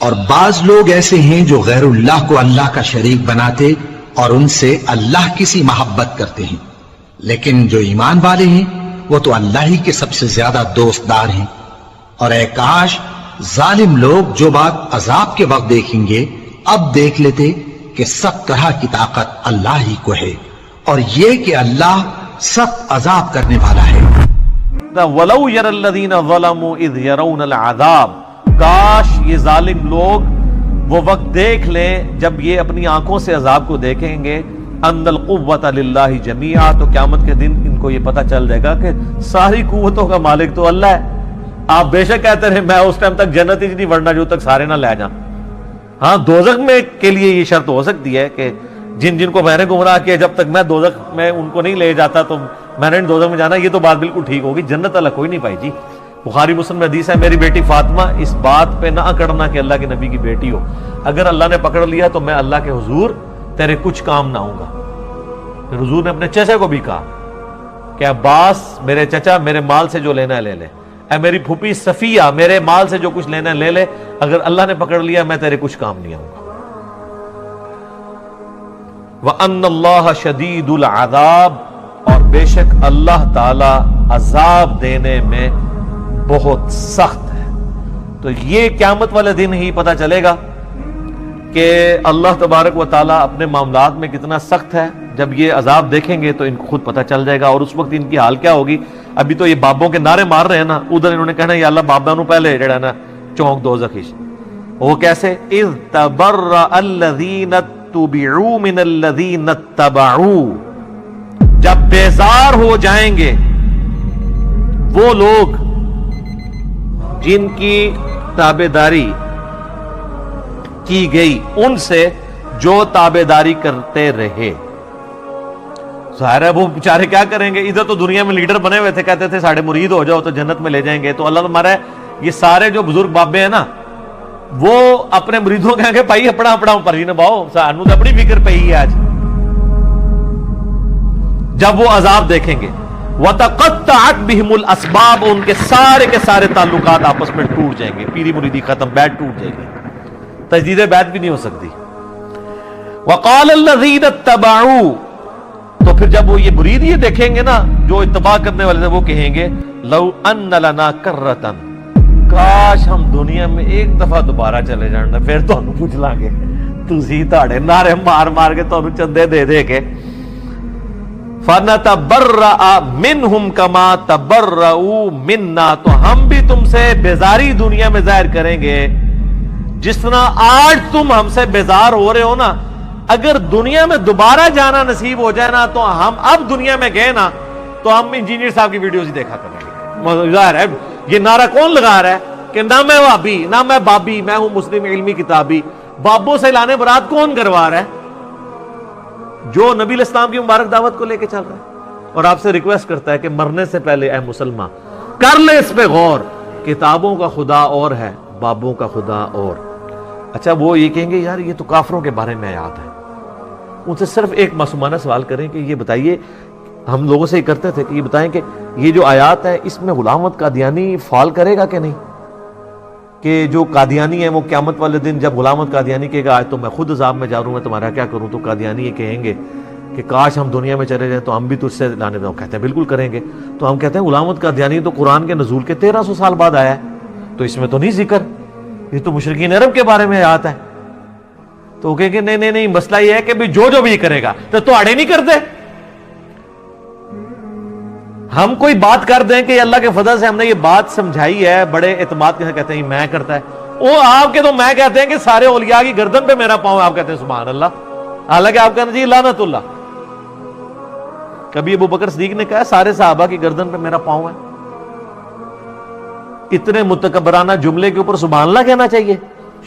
اور بعض لوگ ایسے ہیں جو غیر اللہ کو اللہ کا شریک بناتے اور ان سے اللہ کی سی محبت کرتے ہیں، لیکن جو ایمان والے ہیں وہ تو اللہ ہی کے سب سے زیادہ دوست دار ہیں۔ اور اے کاش ظالم لوگ جو بات عذاب کے وقت دیکھیں گے اب دیکھ لیتے کہ سب طرح کی طاقت اللہ ہی کو ہے، اور یہ کہ اللہ سخت عذاب کرنے والا ہے۔ وَلَوْ يَرَى الَّذِينَ ظَلَمُوا إِذْ يَرَوْنَ الْعَذَابَ، کاش یہ ظالم لوگ وہ وقت دیکھ لیں جب یہ اپنی آنکھوں سے عذاب کو دیکھیں گے، ان القوۃ للہ جمیعا، تو قیامت کے دن ان کو یہ پتہ چل جائے گا کہ ساری قوتوں کا مالک تو اللہ ہے۔ آپ بے شک کہتے رہے میں اس ٹائم تک جنت ہی نہیں ورنہ جو تک سارے نہ لے جائیں۔ ہاں دوزخ میں کے لیے یہ شرط ہو سکتی ہے کہ جن کو میں نے گمراہ کیا جب تک میں دوزخ میں ان کو نہیں لے جاتا تو میں نے دوزخ میں جانا، یہ تو بات بالکل ٹھیک ہوگی۔ جنت اللہ کوئی نہیں پائی جی۔ بخاری مسلم میں حدیث ہے، میری بیٹی فاطمہ اس بات پہ نہ اکڑنا کہ اللہ کے نبی کی بیٹی ہو، اگر اللہ نے پکڑ لیا تو میں اللہ کے حضور تیرے کچھ کام نہ آؤں گا۔ پھر حضور نے اپنے چچا کو بھی کہا کہ عباس میرے چچا میرے مال سے جو لینا ہے لے لے، اے میری پھوپھی صفیہ میرے مال سے جو کچھ لینا ہے لے لے، اگر اللہ نے پکڑ لیا میں تیرے کچھ کام نہیں آؤں گا۔ وَأَنَّ اللَّهَ شَدِيدُ الْعَذَابِ، اور بے شک اللہ تعالی عذاب دینے میں بہت سخت ہے۔ تو یہ قیامت والے دن ہی پتہ چلے گا کہ اللہ تبارک و تعالیٰ اپنے معاملات میں کتنا سخت ہے۔ جب یہ عذاب دیکھیں گے تو ان کو خود پتہ چل جائے گا، اور اس وقت ان کی حال کیا ہوگی۔ ابھی تو یہ بابوں کے نعرے مار رہے ہیں نا، ادھر انہوں نے کہنا یا اللہ بابا نو پہلے جڑا نا چونک دوزخ۔ وہ کیسے؟ اذ تبرأ الذین اتبعوا من الذین اتبعوا، جب بیزار ہو جائیں گے وہ لوگ جن کی تابعداری کی گئی ان سے جو تابعداری کرتے رہے۔ ظاہر ہے وہ بیچارے کیا کریں گے، ادھر تو دنیا میں لیڈر بنے ہوئے تھے، کہتے تھے ساڑھے مرید ہو جاؤ تو جنت میں لے جائیں گے، تو اللہ ہمارا یہ سارے جو بزرگ بابے ہیں نا وہ اپنے مریدوں کہیں گے بھائی اپنا اپنا پری نبھاؤ، سانو تو اپنی فکر پئی ہے آج۔ جب وہ عذاب دیکھیں گے وَتَقَطَّعَتْ بِهِمُ الْأَسْبَابُ، ان کے سارے تعلقات آپس میں ٹوٹ جائیں گے، پیری مریدی ختم، بیعت ٹوٹ جائے گی، تجدید بیعت بھی نہیں ہو سکتی۔ وَقَالَ الَّذِينَ اتَّبَعُوا، تو پھر جب وہ یہ مرید یہ دیکھیں گے نا جو اتباع کرنے والے تھے، وہ کہیں گے لَوْ أَنَّ لَنَا كَرَّةً، کاش ہم دنیا میں ایک دفعہ دوبارہ چلے جانا، پھر تو ہم پوچھ لیں گے تسی تاڑے نعرے مار مار کے تو چندے دے دے کے فَنَتَبَرَّأَ مِنْهُمْ كَمَا تَبَرَّؤُوا مِنَّا، تو ہم بھی تم سے بیزاری دنیا میں ظاہر کریں گے جس طرح آج تم ہم سے بیزار ہو رہے ہو نا۔ اگر دنیا میں دوبارہ جانا نصیب ہو جائے نا تو ہم اب دنیا میں گئے نا تو ہم انجینئر صاحب کی ویڈیوز ہی دیکھا کریں گے۔ ظاہر ہے یہ نعرہ کون لگا رہا ہے کہ نہ میں وابی نہ میں بابی، میں ہوں مسلم علمی کتابی۔ بابوں سے لانے برات کون کروا رہا ہے؟ جو نبی علیہ السلام کی مبارک دعوت کو لے کے چل رہا ہے، اور آپ سے ریکویسٹ کرتا ہے کہ مرنے سے پہلے اے مسلمان کر لے اس پہ غور، کتابوں کا خدا اور ہے، بابوں کا خدا اور۔ اچھا وہ یہ کہیں گے یار یہ تو کافروں کے بارے میں آیات ہے، ان سے صرف ایک معصومانہ سوال کریں کہ یہ بتائیے، ہم لوگوں سے یہ کرتے تھے کہ یہ بتائیں کہ یہ جو آیات ہے اس میں غلام احمد قادیانی فال کرے گا کہ نہیں، کہ جو قادیانی ہیں وہ قیامت والے دن جب غلام احمد قادیانی کہے گا آج تو میں خود عذاب میں جا رہا ہوں، میں تمہارا کیا کروں، تو قادیانی یہ کہیں گے کہ کاش ہم دنیا میں چلے جائیں تو ہم بھی تجھ سے لانے دیں، کہتے ہیں بالکل کریں گے۔ تو ہم کہتے ہیں غلام احمد قادیانی تو قرآن کے نزول کے 1300 سال بعد آیا ہے، تو اس میں تو نہیں ذکر، یہ تو مشرکین عرب کے بارے میں آیات ہے۔ تو وہ کہیں گے نہیں مسئلہ یہ ہے کہ جو بھی کرے گا تو آڑے نہیں کرتے، ہم کوئی بات کر دیں کہ اللہ کے فضل سے ہم نے یہ بات سمجھائی ہے بڑے اعتماد کے ساتھ، کہتے ہیں میں کرتا ہے وہ آپ کے، تو میں کہتے ہیں کہ سارے اولیاء کی گردن پہ میرا پاؤں، آپ کہتے ہیں سبحان اللہ، حالانکہ آپ کہتے ہیں جی لعنت اللہ۔ کبھی ابو بکر صدیق نے کہا سارے صحابہ کی گردن پہ میرا پاؤں ہے؟ اتنے متکبرانہ جملے کے اوپر سبحان اللہ کہنا چاہیے؟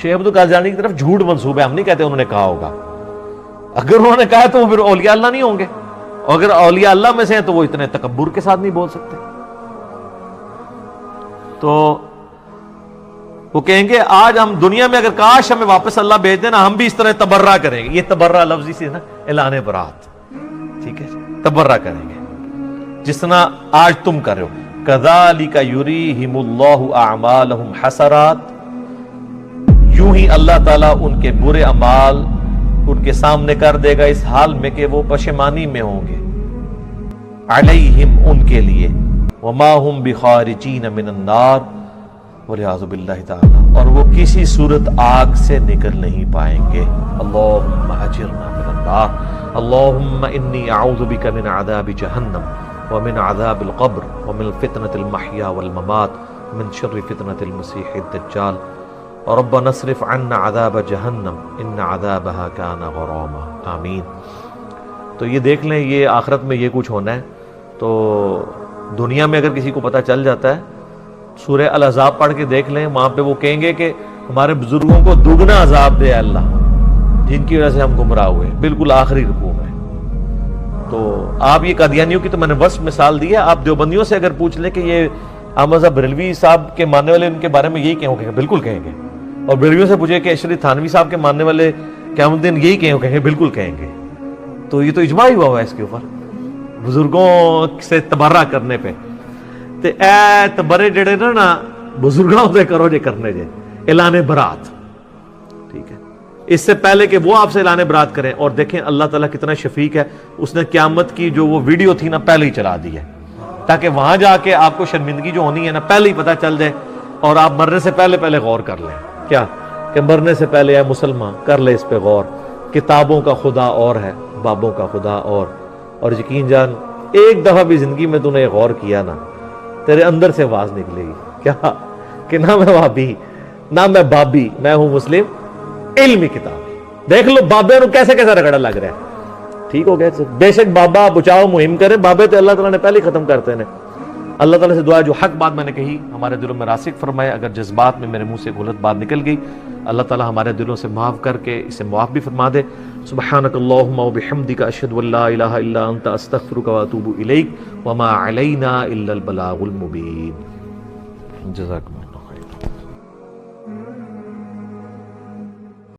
شیخ عبد القادر کی طرف جھوٹ منسوب ہے، ہم نہیں کہتے انہوں نے کہا ہوگا، اگر انہوں نے کہا تو وہ پھر اولیاء اللہ نہیں ہوں گے، اور اگر اولیاء اللہ میں سے ہیں تو وہ اتنے تکبر کے ساتھ نہیں بول سکتے۔ تو وہ کہیں گے آج ہم دنیا میں اگر کاش ہمیں واپس اللہ بھیج دینا ہم بھی اس طرح تبرہ کریں گے، یہ تبرہ لفظ سے نا اعلان برات، ٹھیک ہے، تبرہ کریں گے جس طرح آج تم کر رہے ہو۔ کذالک یریہم اللہ اعمالہم حسرات، یوں ہی اللہ تعالیٰ ان کے برے اعمال ان کے سامنے کر دے گا اس حال میں کہ وہ پشیمانی میں ہوں گے، علیہم ان کے لیے، وما ہم بخارجین من النار، والعیاذ باللہ تعالی، اور وہ کسی صورت آگ سے نکل نہیں پائیں گے۔ اللہم اجرنا من النار، اللہم انی اعوذ بک من عذاب جہنم ومن عذاب القبر ومن فتنة المحیا والممات من شر فتنة المسیح الدجال، ربنا اصرف عنا عذاب جہنم ان عذابها کان غراما۔ آمین۔ تو یہ دیکھ لیں، یہ آخرت میں یہ کچھ ہونا ہے۔ تو دنیا میں اگر کسی کو پتہ چل جاتا ہے، سورہ الاحزاب پڑھ کے دیکھ لیں، وہاں پہ وہ کہیں گے کہ ہمارے بزرگوں کو دگنا عذاب دے اللہ، جن کی وجہ سے ہم گمراہ ہوئے، بالکل آخری رکوع میں۔ تو آپ یہ قادیانیوں کی تو میں نے بس مثال دی ہے، آپ دیوبندیوں سے اگر پوچھ لیں کہ یہ احمد رضا بریلوی صاحب کے ماننے والے ان کے بارے میں یہی کہیں گے، بالکل کہیں گے، اور بریلویوں سے پوچھے کہ اشرف تھانوی صاحب کے ماننے والے قیامت دن یہی کہیں گے، بالکل کہیں گے۔ تو یہ تو اجماع ہی ہوا ہے اس کے اوپر، بزرگوں سے تبرہ کرنے پہ۔ تے اے تبرے جڑے نا بزرگوں سے کرو جے کرنے جے اعلان برات، ٹھیک ہے، اس سے پہلے کہ وہ آپ سے اعلان برات کریں۔ اور دیکھیں اللہ تعالیٰ کتنا شفیق ہے، اس نے قیامت کی جو وہ ویڈیو تھی نا پہلے ہی چلا دی ہے، تاکہ وہاں جا کے آپ کو شرمندگی جو ہونی ہے نا پہلے ہی پتہ چل جائے، اور آپ مرنے سے پہلے غور کر لیں۔ کیا کہ مرنے سے پہلے اے مسلمان کر لے اس پہ غور، کتابوں کا خدا اور ہے، بابوں کا خدا اور یقین جان ایک دفعہ بھی زندگی میں تو نے غور کیا نا، تیرے اندر سے آواز نکلے گی، کیا کہ نہ میں وہابی نہ میں بابی، میں ہوں مسلم علمی کتاب۔ دیکھ لو بابے نو کیسے رگڑا لگ رہا ہے، ٹھیک ہو گیا۔ بے شک بابا بچاؤ مہم کریں، بابے تو اللہ تعالیٰ نے پہلے ہی ختم کرتے ہیں۔ اللہ تعالیٰ سے دعا جو حق بات میں نے کہی ہمارے دلوں میں راسخ فرمائے، اگر جذبات میں میرے منہ سے غلط بات نکل گئی اللہ تعالیٰ ہمارے دلوں سے معاف کر کے اسے معاف بھی فرما دے۔ سبحانک اللہم وبحمدک اشہد ان لا الہ الا انت استغفرک واتوب الیک وما علینا الا البلاغ المبین۔ جزاکم اللہ۔